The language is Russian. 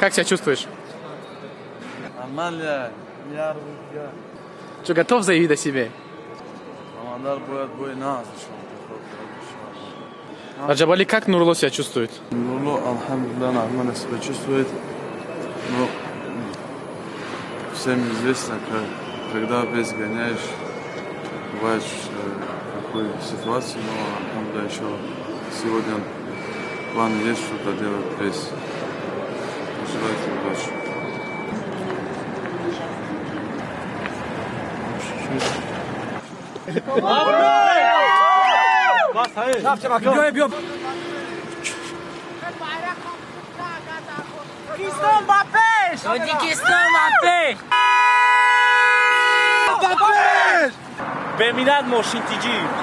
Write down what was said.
Как себя чувствуешь? Нормально. Что, готов заявить о себе? Рамадар будет бой нас. А Джабали как Нурло себя чувствует? Нурло, алхамдулилlah, нормально себя чувствует. Но всем известно, когда весь гоняешь, бывает такой ситуации, но алхамдулилlah еще сегодня план есть, что-то делать весь. Желайте удачи. بمیرد ماشین تیجی